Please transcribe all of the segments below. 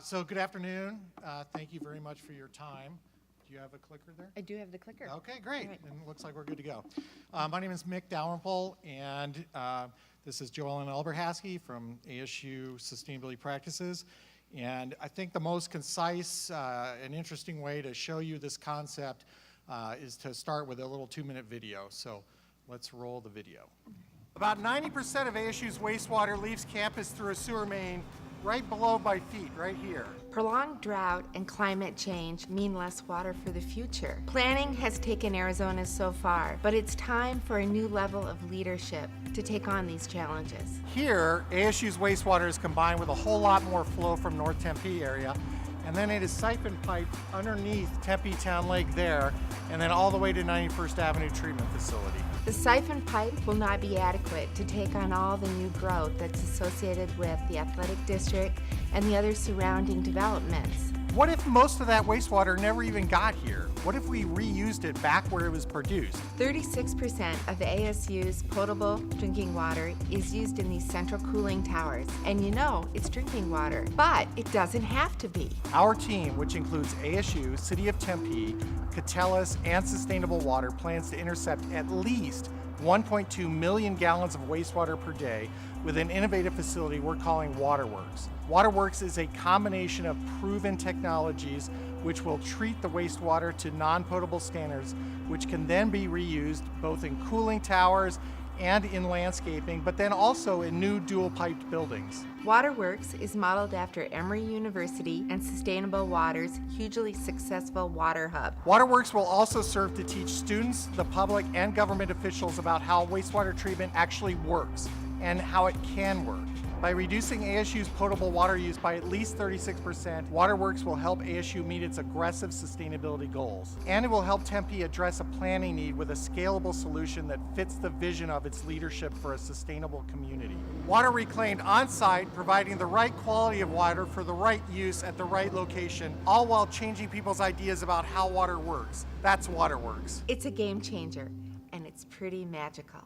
So good afternoon. Thank you very much for your time. Do you have a clicker there? I do have the clicker. Okay, great. Right. And it looks like we're good to go. My name is Mick Dalrymple, and this is Joellen Alberhasky from ASU Sustainability Practices. And I think the most concise and interesting way to show you this concept is to start with a little 2-minute video. So let's roll the video. About 90% of ASU's wastewater leaves campus through a sewer main right below my feet, right here. Prolonged drought and climate change mean less water for the future. Planning has taken Arizona so far, but it's time for a new level of leadership to take on these challenges. Here, ASU's wastewater is combined with a whole lot more flow from North Tempe area, and then it is siphon piped underneath Tempe Town Lake there, and then all the way to 91st Avenue Treatment Facility. The siphon pipe will not be adequate to take on all the new growth that's associated with the athletic district and the other surrounding developments. What if most of that wastewater never even got here? What if we reused it back where it was produced? 36% of ASU's potable drinking water is used in these central cooling towers. And you know, it's drinking water, but it doesn't have to be. Our team, which includes ASU, City of Tempe, Catellis, and Sustainable Water, plans to intercept at least 1.2 million gallons of wastewater per day with an innovative facility we're calling WaterWorks. WaterWorks is a combination of proven technologies which will treat the wastewater to non-potable standards, which can then be reused both in cooling towers and in landscaping, but then also in new dual-piped buildings. WaterWorks is modeled after Emory University and Sustainable Water's hugely successful Water Hub. WaterWorks will also serve to teach students, the public, and government officials about how wastewater treatment actually works and how it can work. By reducing ASU's potable water use by at least 36%, WaterWorks will help ASU meet its aggressive sustainability goals. And it will help Tempe address a planning need with a scalable solution that fits the vision of its leadership for a sustainable community. Water reclaimed on-site, providing the right quality of water for the right use at the right location, all while changing people's ideas about how water works. That's WaterWorks. It's a game changer, and it's pretty magical.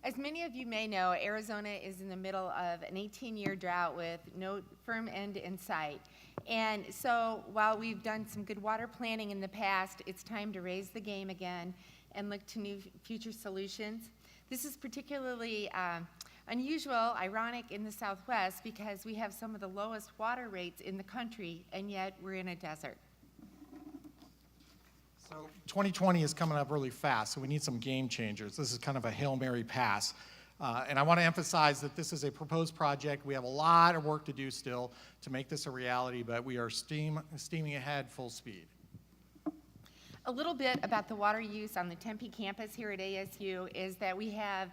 As many of you may know, Arizona is in the middle of an 18-year drought with no firm end in sight. And so while we've done some good water planning in the past, it's time to raise the game again and look to new future solutions. This is particularly unusual, ironic in the Southwest because we have some of the lowest water rates in the country, and yet we're in a desert. So 2020 is coming up really fast, so we need some game changers. This is kind of a Hail Mary pass. And I want to emphasize that this is a proposed project. We have a lot of work to do still to make this a reality, but we are steaming ahead full speed. A little bit about the water use on the Tempe campus here at ASU is that we have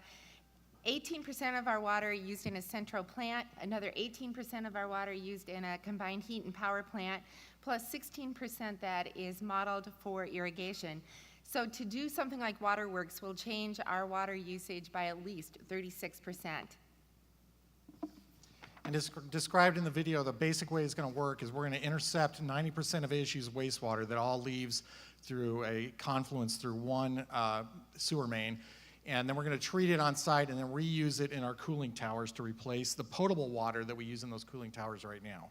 18% of our water used in a central plant, another 18% of our water used in a combined heat and power plant, plus 16% that is modeled for irrigation. So to do something like WaterWorks will change our water usage by at least 36%. And as described in the video, the basic way it's going to work is we're going to intercept 90% of ASU's wastewater that all leaves through a confluence through one sewer main. And then we're going to treat it on site and then reuse it in our cooling towers to replace the potable water that we use in those cooling towers right now.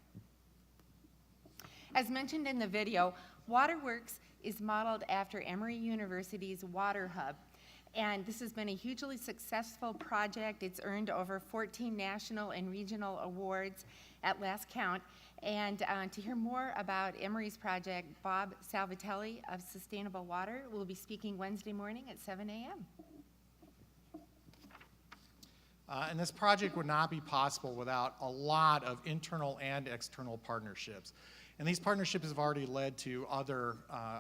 As mentioned in the video, WaterWorks is modeled after Emory University's Water Hub. And this has been a hugely successful project. It's earned over 14 national and regional awards at last count. And to hear more about Emory's project, Bob Salvatelli of Sustainable Water will be speaking Wednesday morning at 7 a.m. And this project would not be possible without a lot of internal and external partnerships. And these partnerships have already led to other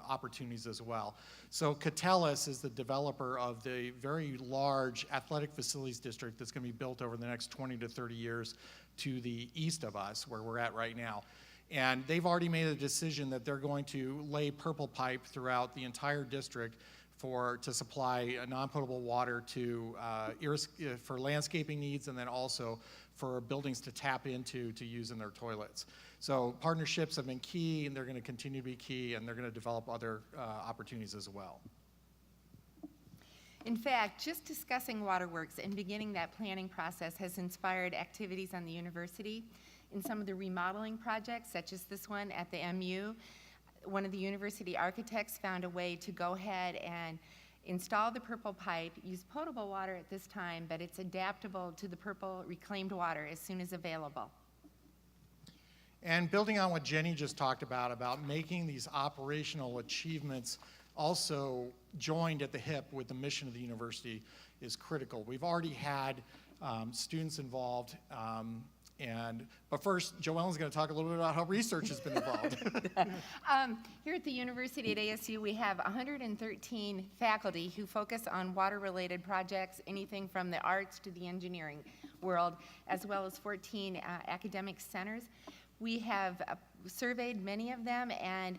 opportunities as well. So Catellis is the developer of the very large athletic facilities district that's going to be built over the next 20 to 30 years to the east of us, where we're at right now. And they've already made a decision that they're going to lay purple pipe throughout the entire district to supply non-potable water for landscaping needs, and then also for buildings to tap into to use in their toilets. So partnerships have been key, and they're going to continue to be key, and they're going to develop other opportunities as well. In fact, just discussing WaterWorks and beginning that planning process has inspired activities on the university. In some of the remodeling projects, such as this one at the MU, one of the university architects found a way to go ahead and install the purple pipe, use potable water at this time, but it's adaptable to the purple reclaimed water as soon as available. And building on what Jenny just talked about making these operational achievements also joined at the hip with the mission of the university is critical. We've already had students involved, but first, Joellen's going to talk a little bit about how research has been involved. Here at the university at ASU, we have 113 faculty who focus on water-related projects, anything from the arts to the engineering world, as well as 14 academic centers. We have surveyed many of them, and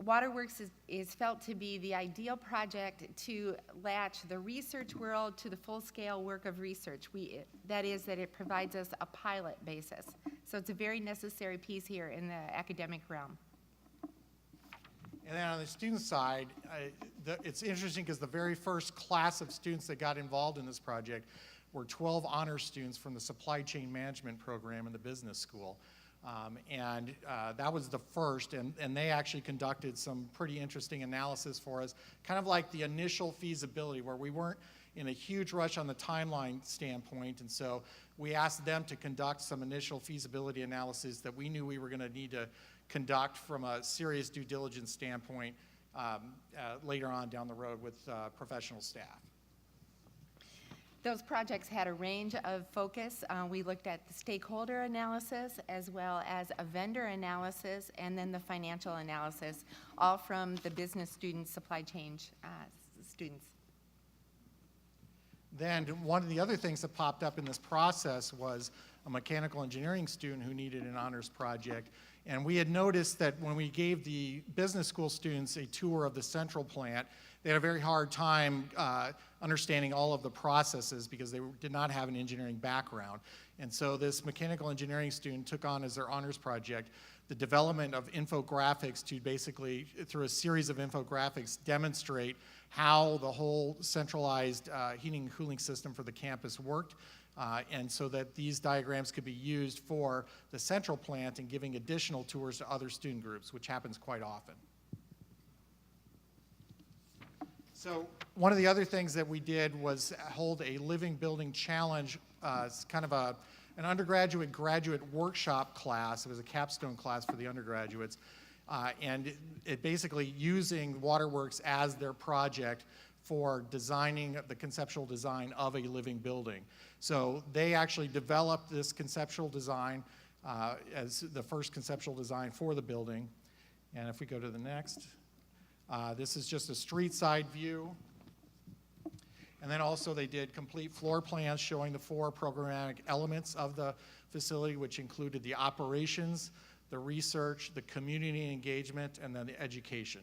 WaterWorks is felt to be the ideal project to latch the research world to the full-scale work of research. That is, that it provides us a pilot basis. So it's a very necessary piece here in the academic realm. And then on the student side, it's interesting because the very first class of students that got involved in this project were 12 honors students from the supply chain management program in the business school. That was the first, and they actually conducted some pretty interesting analysis for us, kind of like the initial feasibility, where we weren't in a huge rush on the timeline standpoint, and so we asked them to conduct some initial feasibility analysis that we knew we were going to need to conduct from a serious due diligence standpoint later on down the road with professional staff. Those projects had a range of focus. We looked at the stakeholder analysis as well as a vendor analysis and then the financial analysis, all from the business students, supply chain students. Then one of the other things that popped up in this process was a mechanical engineering student who needed an honors project. And we had noticed that when we gave the business school students a tour of the central plant, they had a very hard time understanding all of the processes because they did not have an engineering background. And so this mechanical engineering student took on as their honors project the development of infographics to basically, through a series of infographics, demonstrate how the whole centralized heating and cooling system for the campus worked. And so that these diagrams could be used for the central plant and giving additional tours to other student groups, which happens quite often. So one of the other things that we did was hold a living building challenge. It's kind of an undergraduate graduate workshop class. It was a capstone class for the undergraduates. And it basically using WaterWorks as their project for designing the conceptual design of a living building. So they actually developed this conceptual design as the first conceptual design for the building. And if we go to the next, this is just a street side view. And then also they did complete floor plans showing the 4 programmatic elements of the facility, which included the operations, the research, the community engagement, and then the education.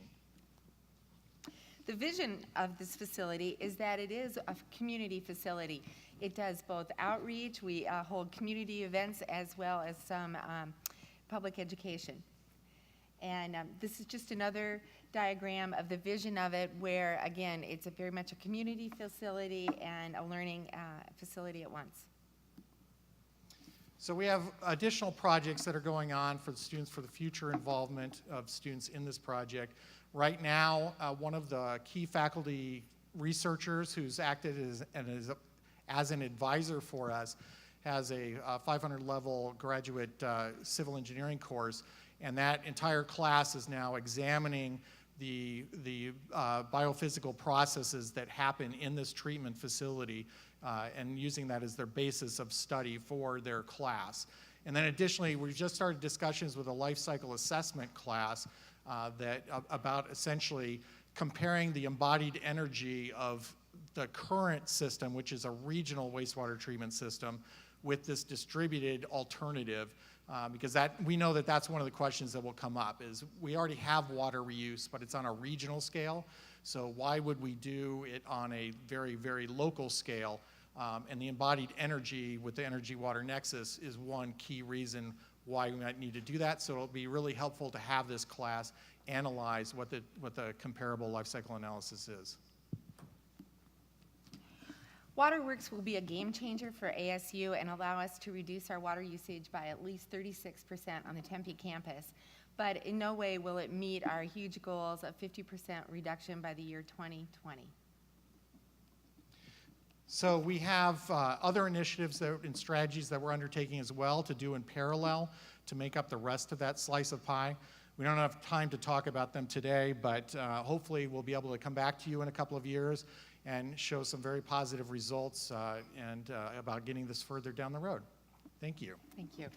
The vision of this facility is that it is a community facility. It does both outreach, we hold community events as well as some public education. And this is just another diagram of the vision of it where, again, it's very much a community facility and a learning facility at once. So we have additional projects that are going on for the students for the future involvement of students in this project. Right now, one of the key faculty researchers who's acted as an advisor for us has a 500-level graduate civil engineering course, and that entire class is now examining the biophysical processes that happen in this treatment facility and using that as their basis of study for their class. And then additionally, we've just started discussions with a life cycle assessment class about essentially comparing the embodied energy of the current system, which is a regional wastewater treatment system, with this distributed alternative, because we know that that's one of the questions that will come up, is we already have water reuse, but it's on a regional scale, so why would we do it on a very, very local scale? And the embodied energy with the energy-water nexus is one key reason why we might need to do that, so it'll be really helpful to have this class analyze what the comparable life cycle analysis is. WaterWorks will be a game changer for ASU and allow us to reduce our water usage by at least 36% on the Tempe campus. But in no way will it meet our huge goals of 50% reduction by the year 2020. So we have other initiatives and strategies that we're undertaking as well to do in parallel to make up the rest of that slice of pie. We don't have time to talk about them today, but hopefully we'll be able to come back to you in a couple of years and show some very positive results and about getting this further down the road. Thank you. Thank you.